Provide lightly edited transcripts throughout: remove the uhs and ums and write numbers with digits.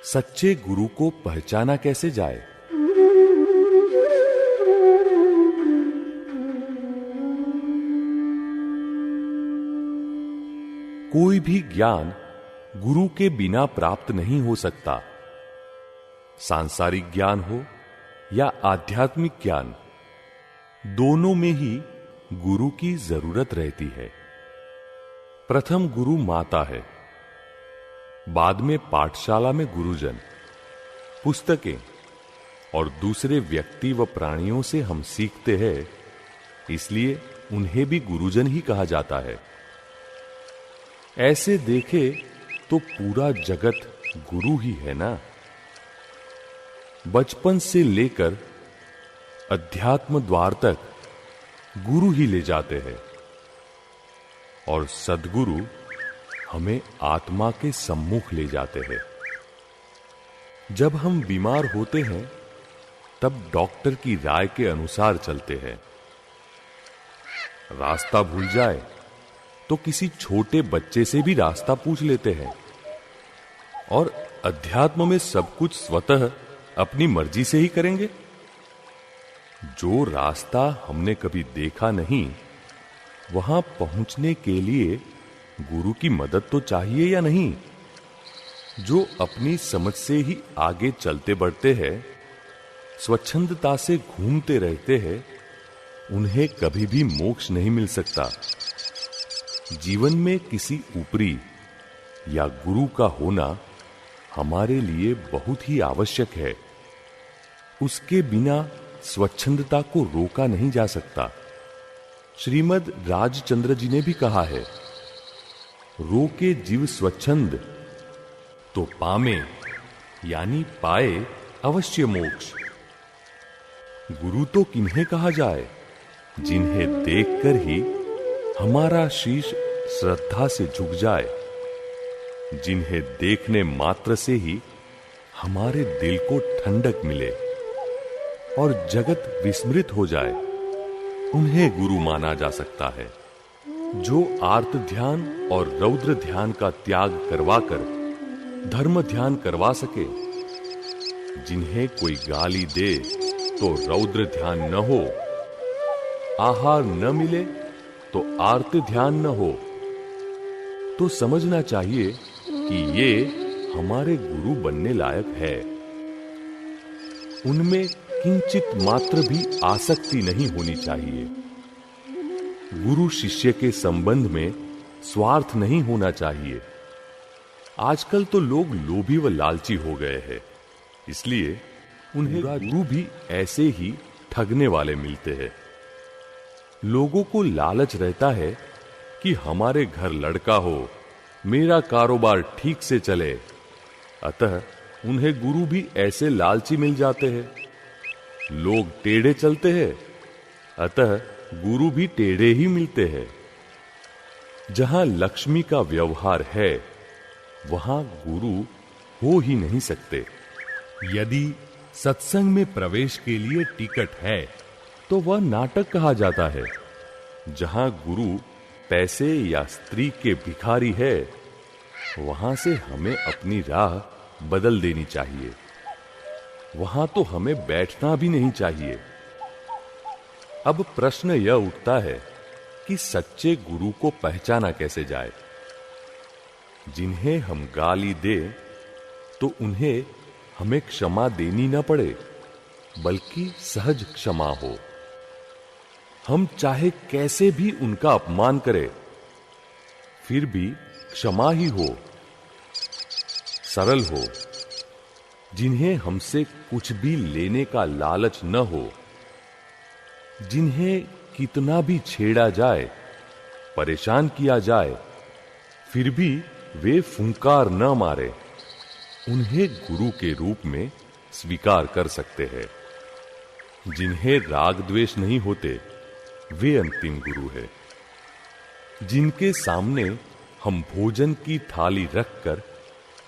सच्चे गुरु को पहचाना कैसे जाए? कोई भी ज्ञान गुरु के बिना प्राप्त नहीं हो सकता। सांसारिक ज्ञान हो या आध्यात्मिक ज्ञान, दोनों में ही गुरु की जरूरत रहती है। प्रथम गुरु माता है, बाद में पाठशाला में गुरुजन, पुस्तकें और दूसरे व्यक्ति व प्राणियों से हम सीखते हैं, इसलिए उन्हें भी गुरुजन ही कहा जाता है। ऐसे देखे तो पूरा जगत गुरु ही है ना। बचपन से लेकर अध्यात्म द्वार तक गुरु ही ले जाते हैं और सद्गुरु हमें आत्मा के सम्मुख ले जाते हैं। जब हम बीमार होते हैं तब डॉक्टर की राय के अनुसार चलते हैं। रास्ता भूल जाए तो किसी छोटे बच्चे से भी रास्ता पूछ लेते हैं। और अध्यात्म में सब कुछ स्वतः अपनी मर्जी से ही करेंगे। जो रास्ता हमने कभी देखा नहीं, वहां पहुंचने के लिए गुरु की मदद तो चाहिए या नहीं? जो अपनी समझ से ही आगे चलते बढ़ते हैं, स्वच्छंदता से घूमते रहते हैं, उन्हें कभी भी मोक्ष नहीं मिल सकता। जीवन में किसी ऊपरी या गुरु का होना हमारे लिए बहुत ही आवश्यक है। उसके बिना स्वच्छंदता को रोका नहीं जा सकता। श्रीमद् राजचंद्र जी ने भी कहा है, रोके जीव स्वच्छंद तो पामे, यानी पाए अवश्य मोक्ष। गुरु तो किन्हें कहा जाए? जिन्हें देखकर ही हमारा शीश श्रद्धा से झुक जाए, जिन्हें देखने मात्र से ही हमारे दिल को ठंडक मिले और जगत विस्मृत हो जाए, उन्हें गुरु माना जा सकता है। जो आर्त ध्यान और रौद्र ध्यान का त्याग करवाकर धर्म ध्यान करवा सके, जिन्हें कोई गाली दे तो रौद्र ध्यान न हो, आहार न मिले तो आर्त ध्यान न हो, तो समझना चाहिए कि ये हमारे गुरु बनने लायक है। उनमें किंचित मात्र भी आसक्ति नहीं होनी चाहिए। गुरु शिष्य के संबंध में स्वार्थ नहीं होना चाहिए। आजकल तो लोग लोभी व लालची हो गए हैं, इसलिए उन्हें गुरु भी ऐसे ही ठगने वाले मिलते हैं। लोगों को लालच रहता है कि हमारे घर लड़का हो, मेरा कारोबार ठीक से चले, अतः उन्हें गुरु भी ऐसे लालची मिल जाते हैं। लोग टेढ़े चलते हैं, अतः गुरु भी टेढ़े ही मिलते हैं। जहां लक्ष्मी का व्यवहार है, वहां गुरु हो ही नहीं सकते। यदि सत्संग में प्रवेश के लिए टिकट है, तो वह नाटक कहा जाता है। जहां गुरु पैसे या स्त्री के भिखारी है, वहां से हमें अपनी राह बदल देनी चाहिए। वहां तो हमें बैठना भी नहीं चाहिए। अब प्रश्न यह उठता है कि सच्चे गुरु को पहचाना कैसे जाए? जिन्हें हम गाली दे तो उन्हें हमें क्षमा देनी न पड़े, बल्कि सहज क्षमा हो। हम चाहे कैसे भी उनका अपमान करें, फिर भी क्षमा ही हो, सरल हो। जिन्हें हमसे कुछ भी लेने का लालच न हो, जिन्हें कितना भी छेड़ा जाए, परेशान किया जाए, फिर भी वे फुंकार न मारे, उन्हें गुरु के रूप में स्वीकार कर सकते हैं। जिन्हें राग द्वेष नहीं होते, वे अंतिम गुरु है। जिनके सामने हम भोजन की थाली रखकर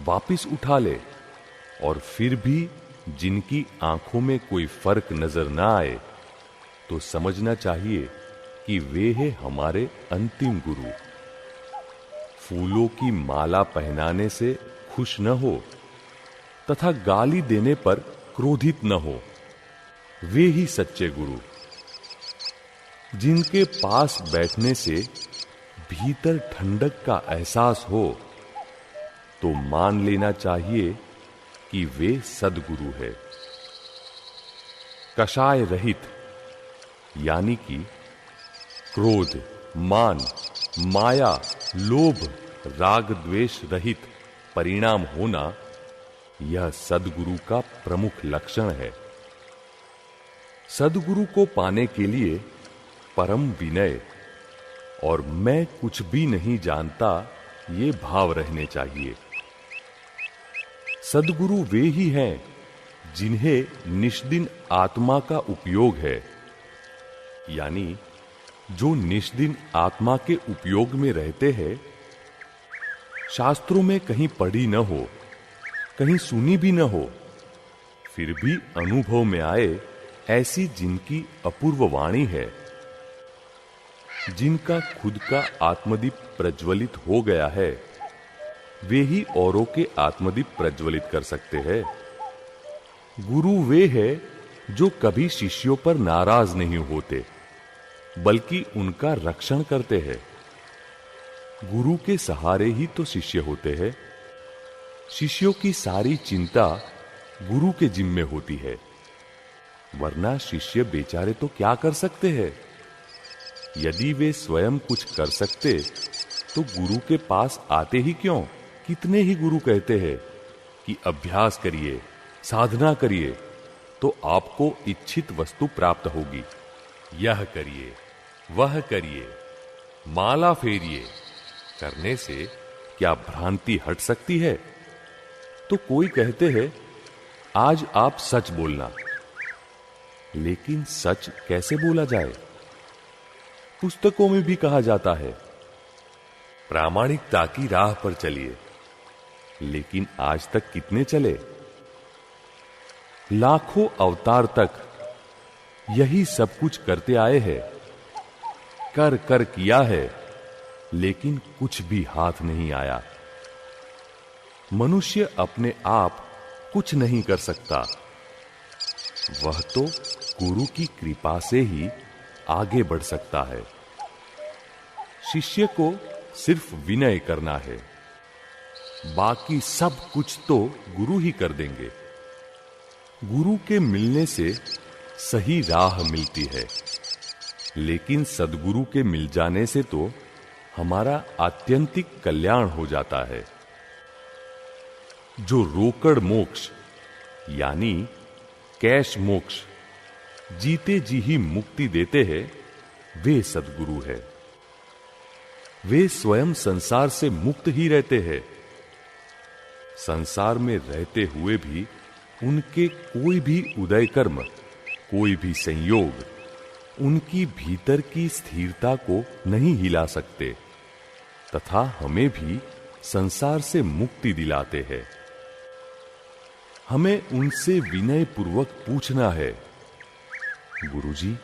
वापिस उठा ले और फिर भी जिनकी आंखों में कोई फर्क नजर ना आए, तो समझना चाहिए कि वे हैं हमारे अंतिम गुरु। फूलों की माला पहनाने से खुश न हो, तथा गाली देने पर क्रोधित न हो, वे ही सच्चे गुरु। जिनके पास बैठने से भीतर ठंडक का एहसास हो, तो मान लेना चाहिए कि वे सद्गुरु है। कषाय रहित यानी कि क्रोध, मान, माया, लोभ, राग द्वेष रहित परिणाम होना, यह सद्गुरु का प्रमुख लक्षण है। सद्गुरु को पाने के लिए परम विनय और मैं कुछ भी नहीं जानता ये भाव रहने चाहिए। सद्गुरु वे ही हैं जिन्हें निष्दिन आत्मा का उपयोग है, यानी जो निष्दिन आत्मा के उपयोग में रहते हैं, शास्त्रों में कहीं पढ़ी न हो, कहीं सुनी भी न हो, फिर भी अनुभव में आए ऐसी जिनकी अपूर्व वाणी है, जिनका खुद का आत्मदीप प्रज्वलित हो गया है, वे ही औरों के आत्मदीप प्रज्वलित कर सकते हैं। गुरु वे हैं जो कभी शिष्यों पर नाराज नहीं होते, बल्कि उनका रक्षण करते हैं। गुरु के सहारे ही तो शिष्य होते हैं। शिष्यों की सारी चिंता गुरु के जिम्मे होती है, वरना शिष्य बेचारे तो क्या कर सकते हैं। यदि वे स्वयं कुछ कर सकते तो गुरु के पास आते ही क्यों। कितने ही गुरु कहते हैं कि अभ्यास करिए, साधना करिए, तो आपको इच्छित वस्तु प्राप्त होगी। यह करिए, वह करिए, माला फेरिए, करने से क्या भ्रांति हट सकती है। तो कोई कहते हैं आज आप सच बोलना, लेकिन सच कैसे बोला जाए। पुस्तकों में भी कहा जाता है प्रामाणिकता की राह पर चलिए, लेकिन आज तक कितने चले। लाखों अवतार तक यही सब कुछ करते आए हैं, कर कर किया है, लेकिन कुछ भी हाथ नहीं आया। मनुष्य अपने आप कुछ नहीं कर सकता, वह तो गुरु की कृपा से ही आगे बढ़ सकता है। शिष्य को सिर्फ विनय करना है, बाकी सब कुछ तो गुरु ही कर देंगे। गुरु के मिलने से सही राह मिलती है, लेकिन सद्गुरु के मिल जाने से तो हमारा आत्यंतिक कल्याण हो जाता है। जो रोकड़ मोक्ष यानी कैश मोक्ष, जीते जी ही मुक्ति देते हैं, वे सद्गुरु है। वे स्वयं संसार से मुक्त ही रहते हैं। संसार में रहते हुए भी उनके कोई भी उदय कर्म, कोई भी संयोग उनकी भीतर की स्थिरता को नहीं हिला सकते, तथा हमें भी संसार से मुक्ति दिलाते हैं। हमें उनसे विनय पूर्वक पूछना है, गुरुजी,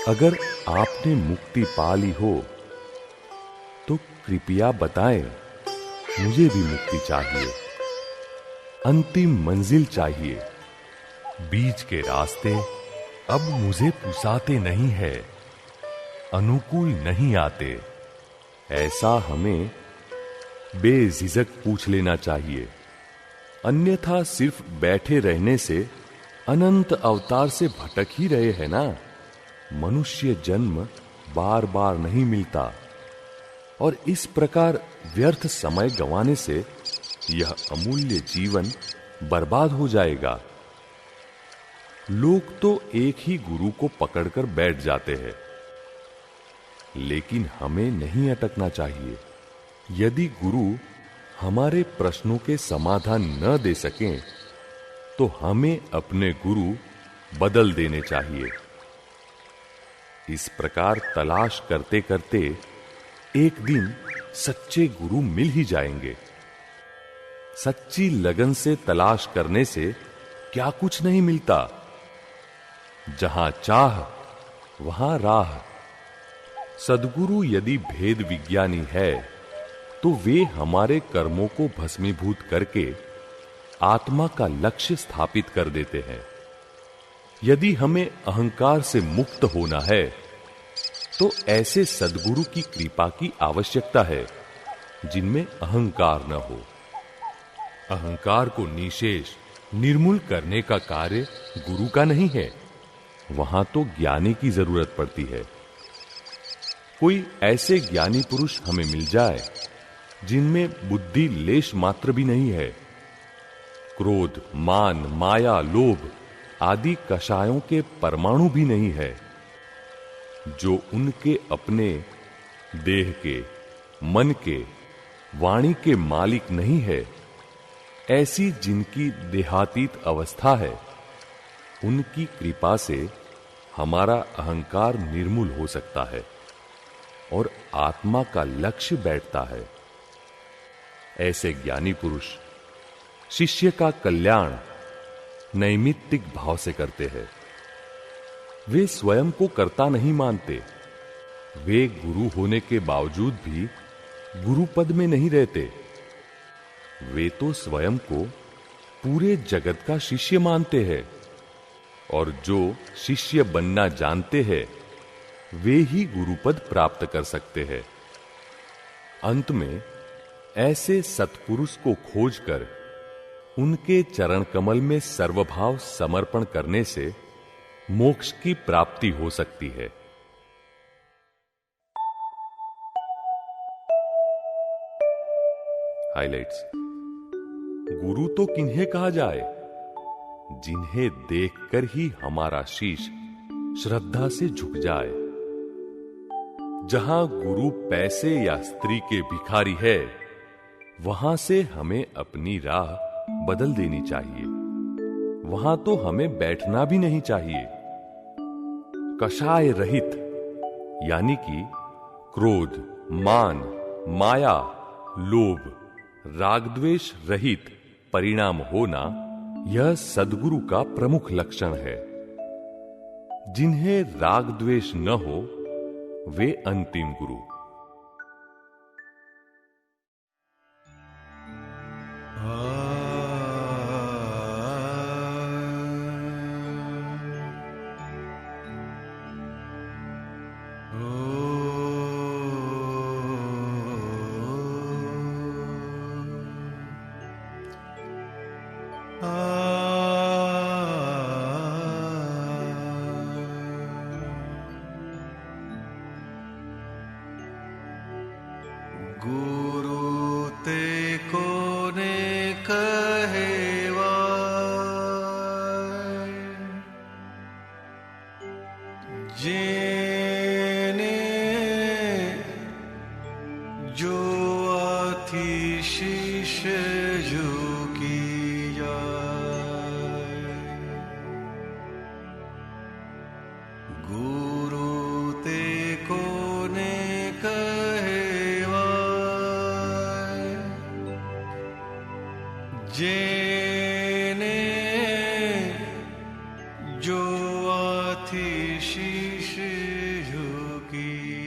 अगर आपने मुक्ति पा ली हो तो कृपया बताएं, मुझे भी मुक्ति चाहिए, अंतिम मंजिल चाहिए। बीच के रास्ते अब मुझे पुसाते नहीं है, अनुकूल नहीं आते। ऐसा हमें बेझिझक पूछ लेना चाहिए, अन्यथा सिर्फ बैठे रहने से अनंत अवतार से भटक ही रहे हैं ना। मनुष्य जन्म बार बार नहीं मिलता, और इस प्रकार व्यर्थ समय गंवाने से यह अमूल्य जीवन बर्बाद हो जाएगा। लोग तो एक ही गुरु को पकड़कर बैठ जाते हैं, लेकिन हमें नहीं अटकना चाहिए। यदि गुरु हमारे प्रश्नों के समाधान न दे सकें, तो हमें अपने गुरु बदल देने चाहिए। इस प्रकार तलाश करते करते एक दिन सच्चे गुरु मिल ही जाएंगे। सच्ची लगन से तलाश करने से क्या कुछ नहीं मिलता। जहां चाह वहां राह। सद्गुरु यदि भेद विज्ञानी है, तो वे हमारे कर्मों को भस्मीभूत करके आत्मा का लक्ष्य स्थापित कर देते हैं। यदि हमें अहंकार से मुक्त होना है तो ऐसे सद्गुरु की कृपा की आवश्यकता है जिनमें अहंकार न हो। अहंकार को निशेष निर्मूल करने का कार्य गुरु का नहीं है, वहां तो ज्ञानी की जरूरत पड़ती है। कोई ऐसे ज्ञानी पुरुष हमें मिल जाए जिनमें बुद्धि लेश मात्र भी नहीं है, क्रोध, मान, माया, लोभ आदि कषायों के परमाणु भी नहीं है, जो उनके अपने देह के, मन के, वाणी के मालिक नहीं है, ऐसी जिनकी देहातीत अवस्था है, उनकी कृपा से हमारा अहंकार निर्मूल हो सकता है और आत्मा का लक्ष्य बैठता है। ऐसे ज्ञानी पुरुष शिष्य का कल्याण नैमित्तिक भाव से करते हैं। वे स्वयं को कर्ता नहीं मानते। वे गुरु होने के बावजूद भी गुरु पद में नहीं रहते। वे तो स्वयं को पूरे जगत का शिष्य मानते हैं और जो शिष्य बनना जानते हैं वे ही गुरुपद प्राप्त कर सकते हैं। अंत में ऐसे सत्पुरुष को खोजकर उनके चरण कमल में सर्वभाव समर्पण करने से मोक्ष की प्राप्ति हो सकती है। हाइलाइट्स। गुरु तो किन्हें कहा जाए? जिन्हें देखकर ही हमारा शीश श्रद्धा से झुक जाए। जहां गुरु पैसे या स्त्री के भिखारी है, वहां से हमें अपनी राह बदल देनी चाहिए। वहां तो हमें बैठना भी नहीं चाहिए। कषाय रहित यानी कि क्रोध, मान, माया, लोभ, राग द्वेष रहित परिणाम होना, यह सद्गुरु का प्रमुख लक्षण है। जिन्हें राग द्वेष न हो वे अंतिम गुरु। गुरु ते कोने कहेवा, जेने जो आथी शीश झुकी जाए। गुरु ते कोने जेने जो आथी शीश झुकी